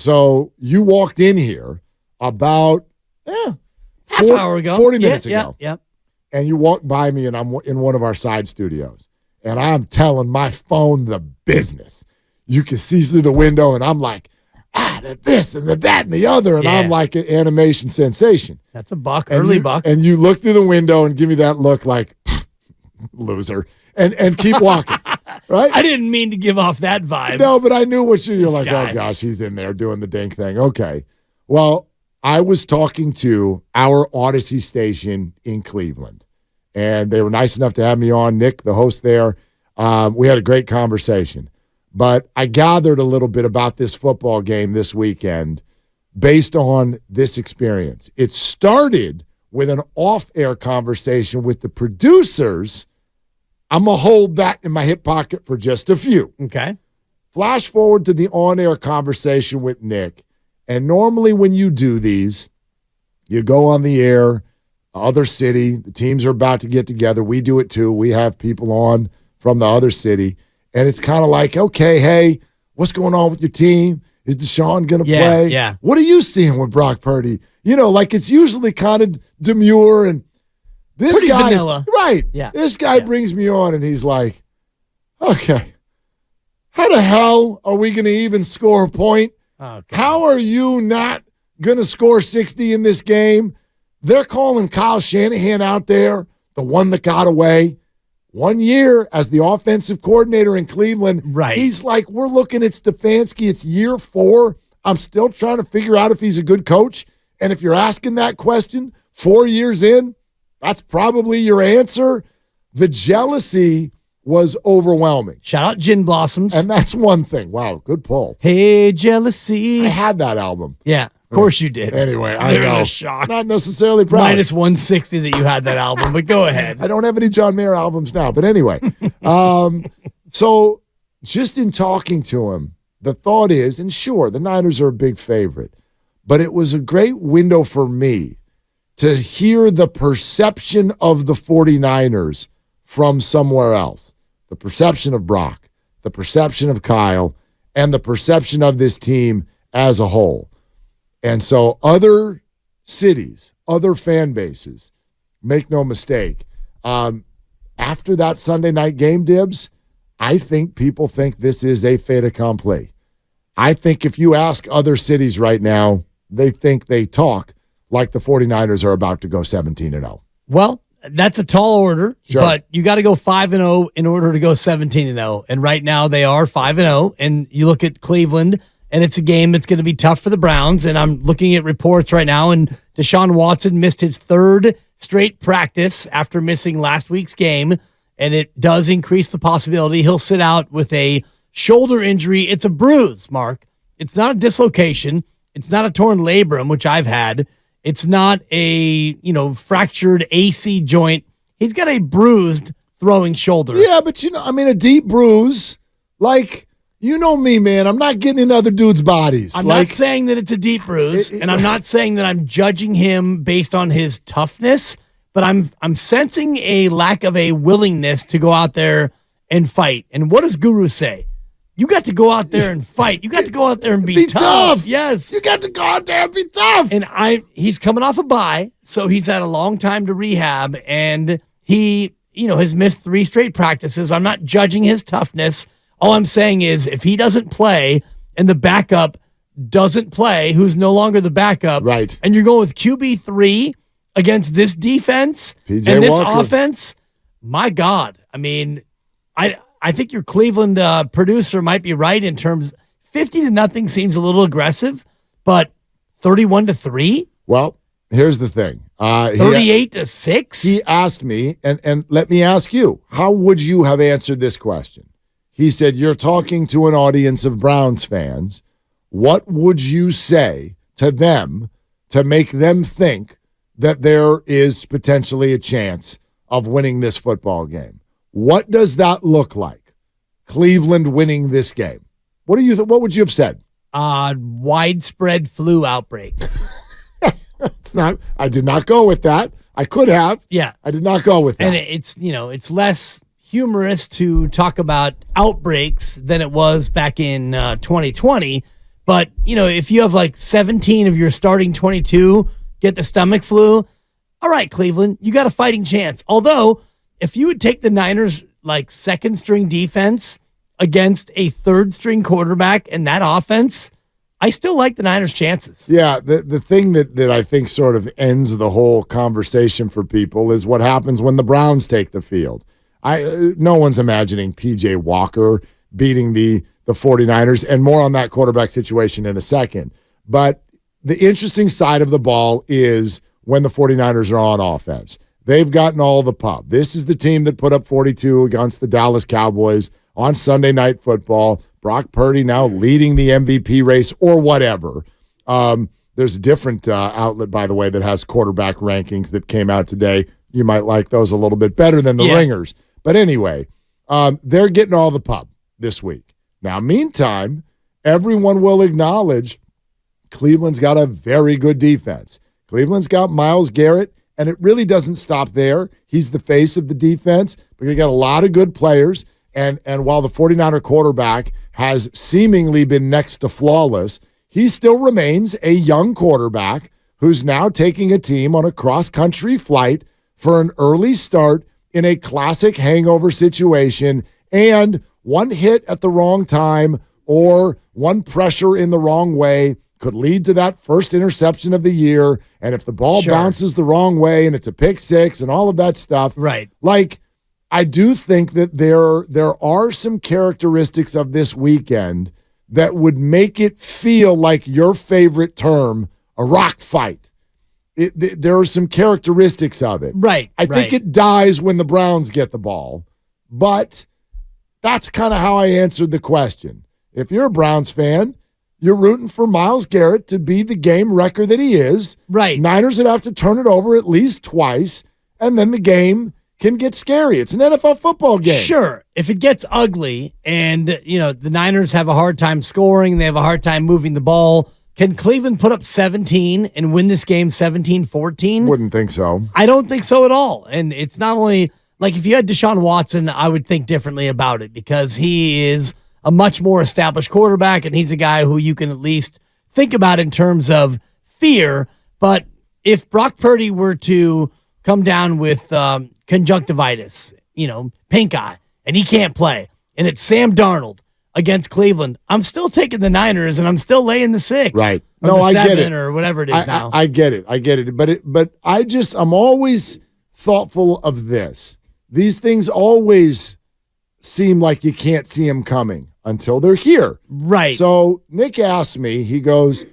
So you walked in here about half hour ago, 40 minutes ago. Yeah. And you walked by me, and I'm in one of our side studios. And I'm telling my phone the business. You can see through the window, and I'm like, this and that and the other. And I'm like an animation sensation. That's a buck, early buck. And you look through the window and give me that look like, loser, and keep walking. Right? I didn't mean to give off that vibe. No, but I knew what you're like, guy. oh, gosh, he's in there doing the dink thing. Okay. Well, I was talking to our Odyssey station in Cleveland, and they were nice enough to have me on. Nick, the host there, we had a great conversation. But I gathered a little bit about this football game this weekend based on this experience. It started with an off-air conversation with the producers. I'm going to hold that in my hip pocket for just a few. Okay. Flash forward to the on-air conversation with Nick. And normally when you do these, you go on the air, other city, the teams are about to get together. We do it too. We have people on from the other city. And it's kind of like, okay, hey, what's going on with your team? Is Deshaun going to play? Yeah. What are you seeing with Brock Purdy? Like it's usually kind of demure and this pretty guy, vanilla. Right. Yeah. This guy brings me on and he's like, okay, how the hell are we going to even score a point? Okay. How are you not going to score 60 in this game? They're calling Kyle Shanahan out there, the one that got away. 1 year as the offensive coordinator in Cleveland. Right. He's like, we're looking at Stefanski. It's year 4. I'm still trying to figure out if he's a good coach. And if you're asking that question 4 years in, that's probably your answer. The jealousy was overwhelming. Shout out Gin Blossoms. And that's one thing. Wow, good pull. Hey, jealousy. I had that album. Yeah, of course you did. Anyway, I There's know. a shock. Not necessarily proud. Minus 160 that you had that album, but go ahead. I don't have any John Mayer albums now. But anyway, so just in talking to him, the thought is, and sure, the Niners are a big favorite, but it was a great window for me to hear the perception of the 49ers from somewhere else. The perception of Brock, the perception of Kyle, and the perception of this team as a whole. And so other cities, other fan bases, make no mistake, after that Sunday night game, Dibs, I think people think this is a fait accompli. I think if you ask other cities right now, they think they talk like the 49ers are about to go 17-0. Well, that's a tall order, Sure. but you got to go 5-0 in order to go 17-0. And right now they are 5-0. And you look at Cleveland, and it's a game that's going to be tough for the Browns. And I'm looking at reports right now, and Deshaun Watson missed his 3rd straight practice after missing last week's game. And it does increase the possibility he'll sit out with a shoulder injury. It's a bruise, Mark. It's not a dislocation. It's not a torn labrum, which I've had. It's not a, fractured AC joint. He's got a bruised throwing shoulder. Yeah, but a deep bruise, like, you know me, man. I'm not getting in other dudes' bodies. I'm not saying that it's a deep bruise, and I'm not saying that I'm judging him based on his toughness, but I'm sensing a lack of a willingness to go out there and fight. And what does Guru say? You got to go out there and fight. You got to go out there and be tough. Yes. You got to go out there and be tough. And he's coming off a bye, so he's had a long time to rehab, and he, has missed 3 straight practices. I'm not judging his toughness. All I'm saying is if he doesn't play and the backup doesn't play, who's no longer the backup, right, and you're going with QB3 against this defense PJ and this Walker. offense, my God. I think your Cleveland producer might be right in terms 50-0 seems a little aggressive, but 31-3? Well, here's the thing. 38-6? He asked me, and let me ask you, how would you have answered this question? He said, you're talking to an audience of Browns fans. What would you say to them to make them think that there is potentially a chance of winning this football game? What does that look like? Cleveland winning this game. What would you have said? Widespread flu outbreak. It's not. I did not go with that. I could have. Yeah. I did not go with that. And it's less humorous to talk about outbreaks than it was back in 2020. But, if you have like 17 of your starting 22 get the stomach flu, all right, Cleveland, you got a fighting chance. Although, if you would take the Niners like second string defense against a third string quarterback and that offense, I still like the Niners' chances. Yeah, the thing that I think sort of ends the whole conversation for people is what happens when the Browns take the field. No one's imagining P.J. Walker beating the 49ers, and more on that quarterback situation in a second. But the interesting side of the ball is when the 49ers are on offense. They've gotten all the pub. This is the team that put up 42 against the Dallas Cowboys on Sunday Night Football. Brock Purdy now leading the MVP race or whatever. There's a different outlet, by the way, that has quarterback rankings that came out today. You might like those a little bit better than the Ringers. But anyway, they're getting all the pub this week. Now, meantime, everyone will acknowledge Cleveland's got a very good defense. Cleveland's got Myles Garrett, and it really doesn't stop there. He's the face of the defense, but they got a lot of good players. And while the 49er quarterback has seemingly been next to flawless, he still remains a young quarterback who's now taking a team on a cross-country flight for an early start in a classic hangover situation, and one hit at the wrong time or one pressure in the wrong way could lead to that first interception of the year. And if the ball bounces the wrong way and it's a pick six and all of that stuff, right? Like, I do think that there are some characteristics of this weekend that would make it feel like your favorite term, a rock fight. There are some characteristics of it. Right. I think it dies when the Browns get the ball, but that's kind of how I answered the question. If you're a Browns fan, you're rooting for Myles Garrett to be the game wrecker that he is. Right. Niners would have to turn it over at least twice, and then the game can get scary. It's an NFL football game. Sure. If it gets ugly and, the Niners have a hard time scoring, they have a hard time moving the ball, can Cleveland put up 17 and win this game 17-14? Wouldn't think so. I don't think so at all. And it's not only, like, if you had Deshaun Watson, I would think differently about it because he is a much more established quarterback, and he's a guy who you can at least think about in terms of fear. But if Brock Purdy were to come down with conjunctivitis, pink eye, and he can't play, and it's Sam Darnold against Cleveland, I'm still taking the Niners, and I'm still laying the 6. Right. No, I get it. Or whatever it is now. I get it. But I'm always thoughtful of this. These things always seem like you can't see them coming until they're here. Right. So Nick asked me, he goes,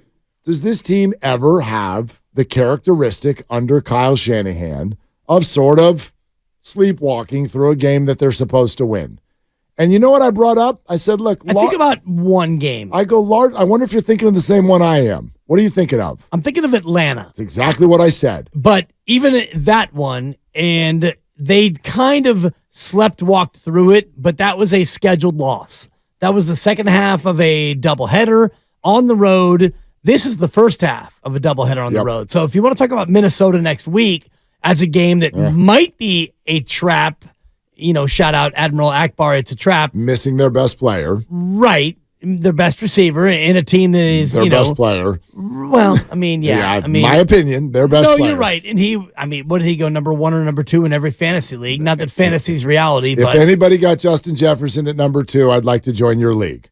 does this team ever have the characteristic under Kyle Shanahan of sort of sleepwalking through a game that they're supposed to win? And you know what I brought up? I said, look. I think about one game. I wonder if you're thinking of the same one I am. What are you thinking of? I'm thinking of Atlanta. That's exactly what I said. But even that one, and they kind of walked through it, but that was a scheduled loss. That was the second half of a doubleheader on the road. This is the first half of a doubleheader on the road. So if you want to talk about Minnesota next week as a game that might be a trap, shout out Admiral Akbar, it's a trap. Missing their best player. Right. Their best receiver in a team that is, their best player. Well, my opinion, their best player. No, you're right. And what did he go, number 1 or number 2 in every fantasy league? Not that fantasy's reality, but if anybody got Justin Jefferson at number 2, I'd like to join your league.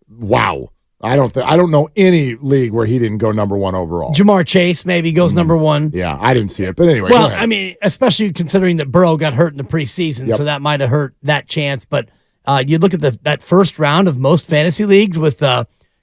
Wow. I don't know any league where he didn't go number 1 overall. Jamar Chase maybe goes number 1. Yeah, I didn't see it. But anyway, well, especially considering that Burrow got hurt in the preseason, so that might have hurt that chance. But you look at that first round of most fantasy leagues with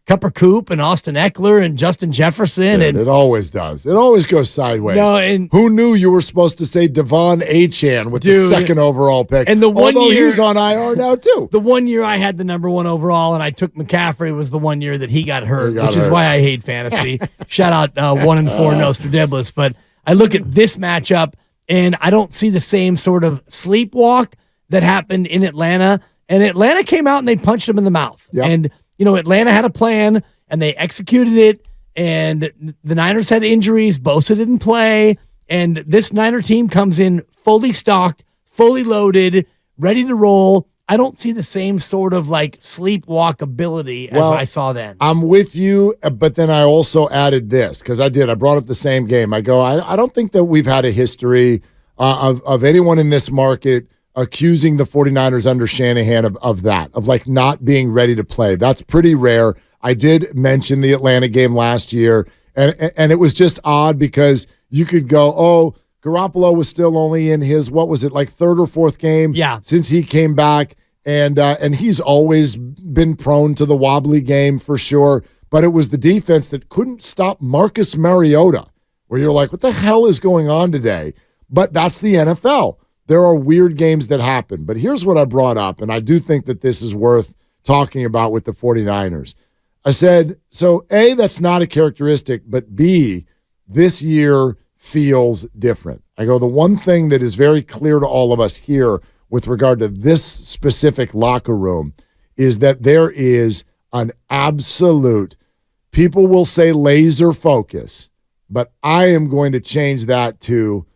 Cupper Coop and Austin Eckler and Justin Jefferson. Dude, it always does. It always goes sideways. No, and who knew you were supposed to say Devon Achane with the second overall pick? And although he's on IR now too. The one year I had the number 1 overall and I took McCaffrey was the one year that he got hurt, which is why I hate fantasy. Shout out 1-4 Nostradamus. But I look at this matchup and I don't see the same sort of sleepwalk that happened in Atlanta. And Atlanta came out and they punched him in the mouth. Yep. And Atlanta had a plan, and they executed it, and the Niners had injuries. Bosa didn't play, and this Niner team comes in fully stocked, fully loaded, ready to roll, I don't see the same sort of like sleepwalk ability as I saw then. I'm with you, but then I also added this because I brought up the same game. I go, I don't think that we've had a history of anyone in this market accusing the 49ers under Shanahan of that, of like not being ready to play. That's pretty rare. I did mention the Atlanta game last year, and it was just odd because you could go, oh, Garoppolo was still only in his, what was it, like third or fourth game since he came back, and he's always been prone to the wobbly game for sure, but it was the defense that couldn't stop Marcus Mariota, where you're like, what the hell is going on today? But that's the NFL. There are weird games that happen. But here's what I brought up, and I do think that this is worth talking about with the 49ers. I said, so A, that's not a characteristic, but B, this year feels different. I go, the one thing that is very clear to all of us here with regard to this specific locker room is that there is an absolute, people will say laser focus, but I am going to change that to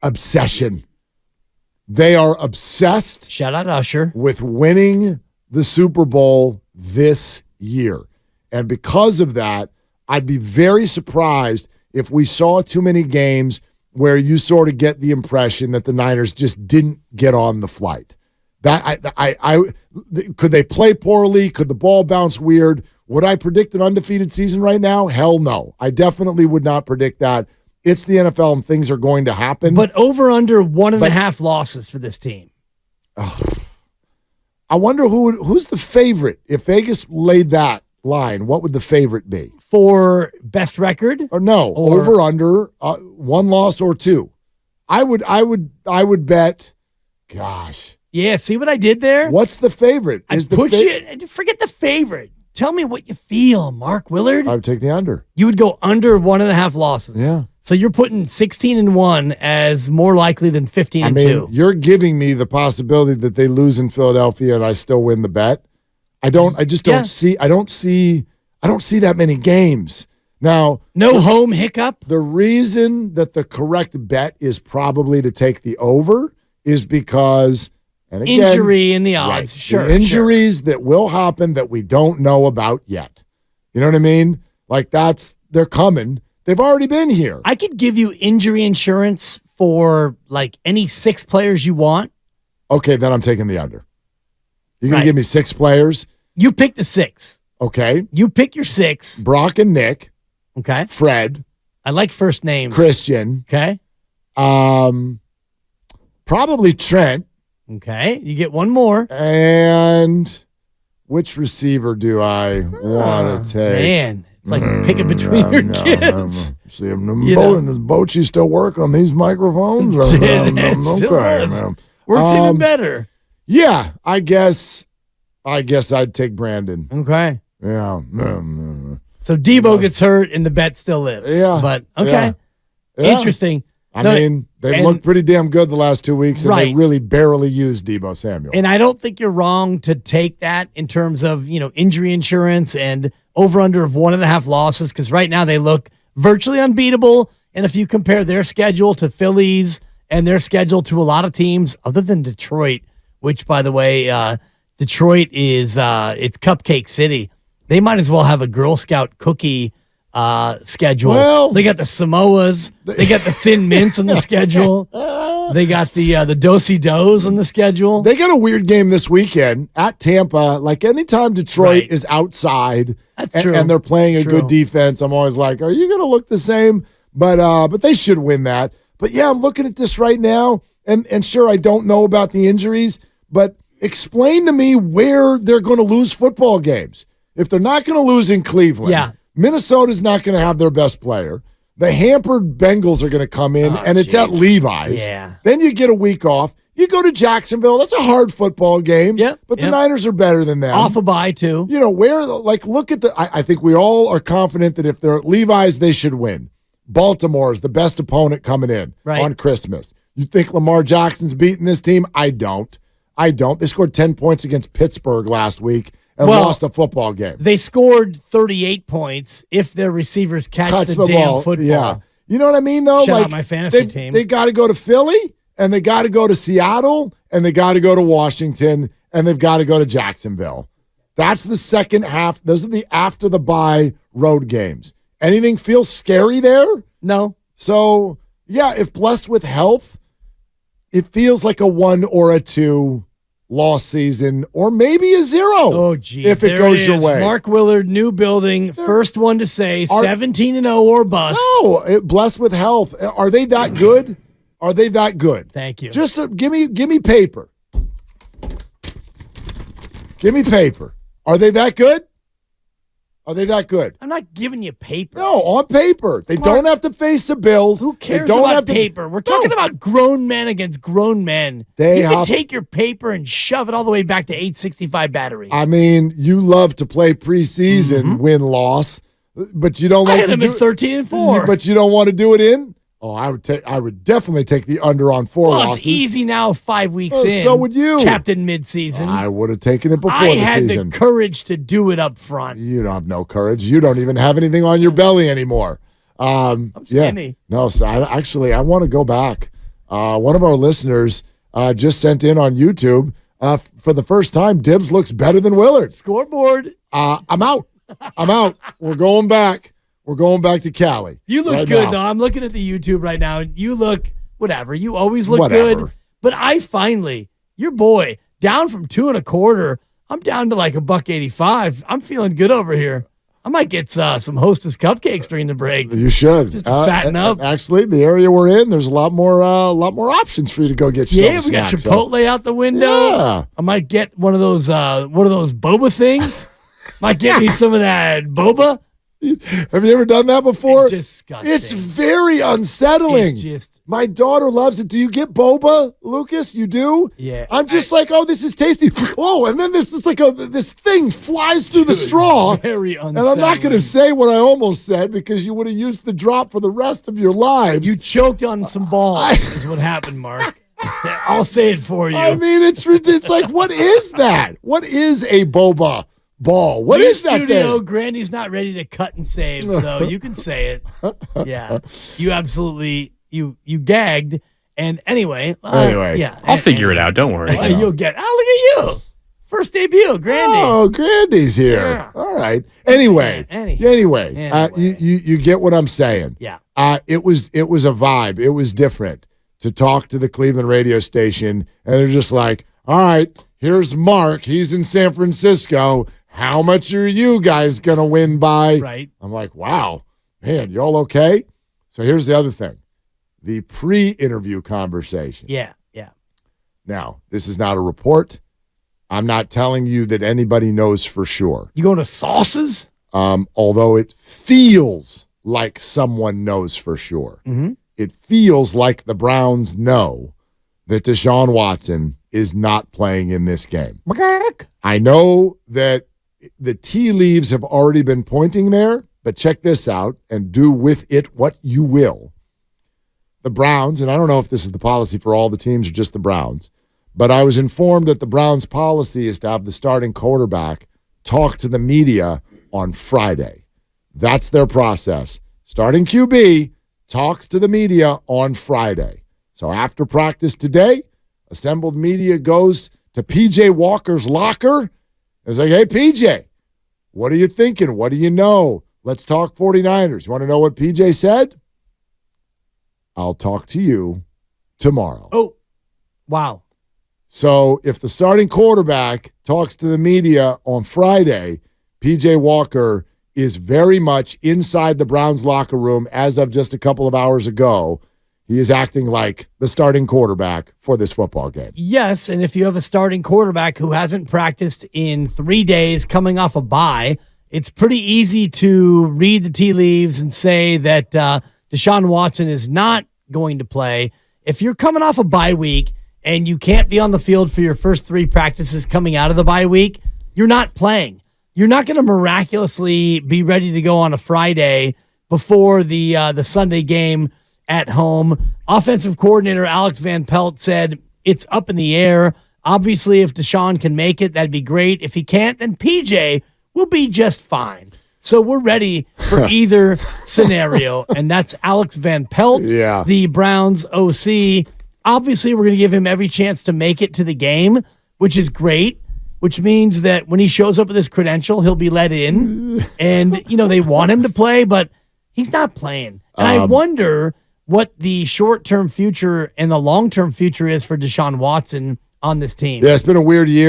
obsession. They are obsessed. Shout out Usher. With winning the Super Bowl this year. And because of that, I'd be very surprised if we saw too many games where you sort of get the impression that the Niners just didn't get on the flight. That could they play poorly? Could the ball bounce weird? Would I predict an undefeated season right now? Hell no. I definitely would not predict that. It's the NFL and things are going to happen. But over under 1.5 losses for this team. I wonder who's the favorite. If Vegas laid that line, what would the favorite be? For best record? Or no, over under 1 loss or 2. I would bet, gosh. Yeah, see what I did there? What's the favorite? Forget the favorite. Tell me what you feel, Mark Willard. I would take the under. You would go under 1.5 losses. Yeah. So you're putting 16-1 as more likely than 15-2. You're giving me the possibility that they lose in Philadelphia and I still win the bet. I don't see that many games. Now, no home hiccup. The reason that the correct bet is probably to take the over is because, and again, injury in the odds. Right, Sure. The injuries that will happen that we don't know about yet. You know what I mean? Like they're coming. They've already been here. I could give you injury insurance for like any 6 players you want. Okay, then I'm taking the under. You're going to give me 6 players? You pick the 6. Okay. You pick your 6. Brock and Nick. Okay. Fred. I like first names. Christian. Okay. Probably Trent. Okay. You get one more. And which receiver do I want to take? Man, it's like picking between your kids. See him. Does Bochy still work on these microphones? Okay, man. Works even better. Yeah, I guess I'd take Brandon. Okay. Yeah. So Debo gets hurt and the bet still lives. Yeah. But okay. Yeah. Interesting. They've looked pretty damn good the last 2 weeks, and they really barely used Debo Samuel. And I don't think you're wrong to take that in terms of, injury insurance and over-under of 1.5 losses, because right now they look virtually unbeatable. And if you compare their schedule to Philly's and their schedule to a lot of teams other than Detroit, which, by the way, Detroit is it's Cupcake City. They might as well have a Girl Scout cookie schedule. Well, they got the Samoas. They got the Thin Mints on the schedule. They got the Do-si-dos on the schedule. They got a weird game this weekend at Tampa. Like anytime Detroit is outside and they're playing a good defense, I'm always like, are you going to look the same? But they should win that. But yeah, I'm looking at this right now, and sure, I don't know about the injuries, but explain to me where they're going to lose football games. If they're not going to lose in Cleveland, Minnesota's not going to have their best player. The hampered Bengals are going to come in, and it's at Levi's. Yeah. Then you get a week off. You go to Jacksonville. That's a hard football game. But the Niners are better than them. Off a bye, too. Look at I think we all are confident that if they're at Levi's, they should win. Baltimore is the best opponent coming in on Christmas. You think Lamar Jackson's beating this team? I don't. They scored 10 points against Pittsburgh last week and lost a football game. They scored 38 points if their receivers catch the damn ball. football. Yeah. You know what I mean, though? Shout out my fantasy team. They got to go to Philly, and they got to go to Seattle, and they got to go to Washington, and they've got to go to Jacksonville. That's the second half. Those are the after the bye road games. Anything feel scary there? No. So, yeah, if blessed with health, it feels like a 1 or a 2 loss season, or maybe a 0. Oh, geez. If it goes your way. Mark Willard, new building, first one to say 17-0 or bust. No, blessed with health. Are they that good? Are they that good? Thank you. Just give me paper. Give me paper. Are they that good? Are they that good? I'm not giving you paper. No, on paper. They don't have to face the Bills. Who cares they don't about paper? We're talking about grown men against grown men. You can take your paper and shove it all the way back to 865 battery. I mean, you love to play preseason win-loss, but you don't like to do it. I had them at 13-4. But you don't want to do it in? Oh, I would definitely take the under on 4 losses. Well, it's easy now 5 weeks in. So would you. Captain midseason. I would have taken it before the season. I had the courage to do it up front. You don't have no courage. You don't even have anything on your belly anymore. I'm skinny. No, so I want to go back. One of our listeners just sent in on YouTube, for the first time, Dibs looks better than Willard. Scoreboard. I'm out. We're going back. We're going back to Cali. You look good, though. I'm looking at the YouTube right now, and you look whatever. You always look good. But your boy, down from 2.25. I'm down to like $1.85. I'm feeling good over here. I might get some Hostess cupcakes during the break. You should just to fatten up. Actually, the area we're in, there's a lot more options for you to go get yourself. Yeah, we got Chipotle out the window. Yeah. I might get one of those boba things. Might get me some of that boba. Have you ever done that before? It's disgusting. It's very unsettling. My daughter loves it. Do you get boba, Lucas? You do? Yeah. I'm just like, oh, this is tasty. Oh, and then this is like this thing flies through the straw. Very unsettling. And I'm not going to say what I almost said because you would have used the drop for the rest of your lives. You choked on some balls is what happened, Mark. I'll say it for you. I mean, it's like, what is that? What is a boba ball? What is that thing? Grandy's not ready to cut and save, so you can say it. Yeah, you absolutely you gagged. And anyway, yeah, I'll figure it out. Don't worry. You'll get. Oh, look at you! First debut, Grandy. Oh, Grandy's here. Yeah. All right. Anyway, you get what I'm saying. Yeah. It was a vibe. It was different to talk to the Cleveland radio station, and they're just like, all right, here's Mark. He's in San Francisco. How much are you guys going to win by? Right. I'm like, wow, man, y'all okay? So here's the other thing. The pre-interview conversation. Yeah. Now, this is not a report. I'm not telling you that anybody knows for sure. You going to sauces? Although it feels like someone knows for sure. Mm-hmm. It feels like the Browns know that Deshaun Watson is not playing in this game. I know that the tea leaves have already been pointing there, but check this out and do with it what you will. The Browns, and I don't know if this is the policy for all the teams or just the Browns, but I was informed that the Browns' policy is to have the starting quarterback talk to the media on Friday. That's their process. Starting QB talks to the media on Friday. So after practice today, assembled media goes to P.J. Walker's locker. It's like, hey, P.J., what are you thinking? What do you know? Let's talk 49ers. You want to know what P.J. said? I'll talk to you tomorrow. Oh, wow. So if the starting quarterback talks to the media on Friday, P.J. Walker is very much inside the Browns locker room as of just a couple of hours ago. He is acting like the starting quarterback for this football game. Yes, and if you have a starting quarterback who hasn't practiced in 3 days coming off a bye, it's pretty easy to read the tea leaves and say that Deshaun Watson is not going to play. If you're coming off a bye week and you can't be on the field for your first 3 practices coming out of the bye week, you're not playing. You're not going to miraculously be ready to go on a Friday before the Sunday game at home. Offensive coordinator Alex Van Pelt said it's up in the air. Obviously, if Deshaun can make it, that'd be great. If he can't, then PJ will be just fine. So we're ready for either scenario. And that's Alex Van Pelt, the Browns OC. obviously we're going to give him every chance to make it to the game, which is great, which means that when he shows up with his credential, he'll be let in. And, they want him to play, but he's not playing. And I wonder what the short-term future and the long-term future is for Deshaun Watson on this team. Yeah, it's been a weird year.